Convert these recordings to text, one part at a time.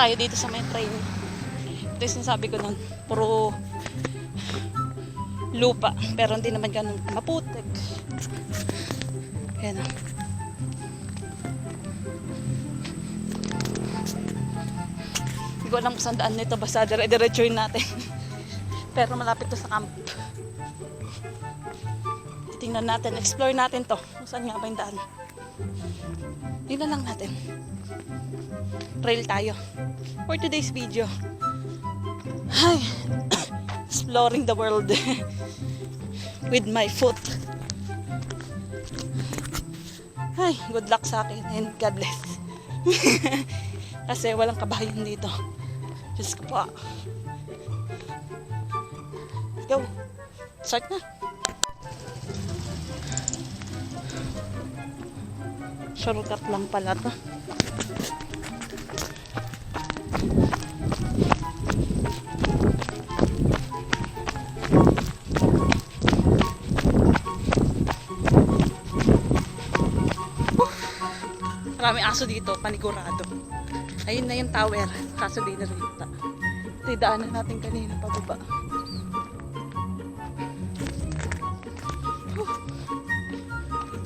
tayo dito sa may train. Ito yung sinasabi ko nun, puro lupa, pero hindi naman ganun maputik. Ayan o. Hindi ko alam kung saan daan nito, basta dire-diretsuin natin. Pero malapit to sa camp. Tingnan natin, explore natin to. Kung saan nga ba yung daan. Tingnan lang natin. Trail tayo. For today's video. Hi. Exploring the world. With my foot. Hi, good luck sa akin and God bless. Kasi walang kabayan dito. Diyos ko po. Let's go. Start na. Shortcut lang pala to. Maraming aso dito, panigurado. Ayun na yung tower, kaso di narita. Ito yung daanan natin kanina pababa.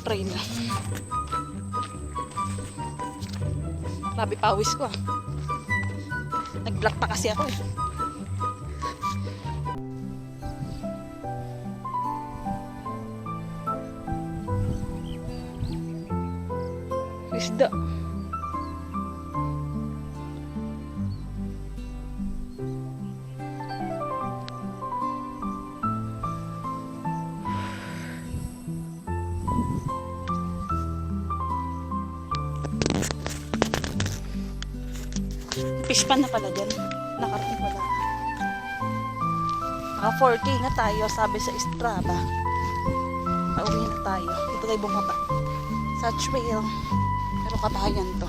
Train lang. Grabe pawis ko ah. Nag-vlog pa kasi ako eh. Isda. Fish pan na pala dyan. Nakarating pala. Naka 4K na tayo, sabi sa Strava. Pauwi na tayo. Dito tayo bumaba. Sa trail. Pero kabayan to.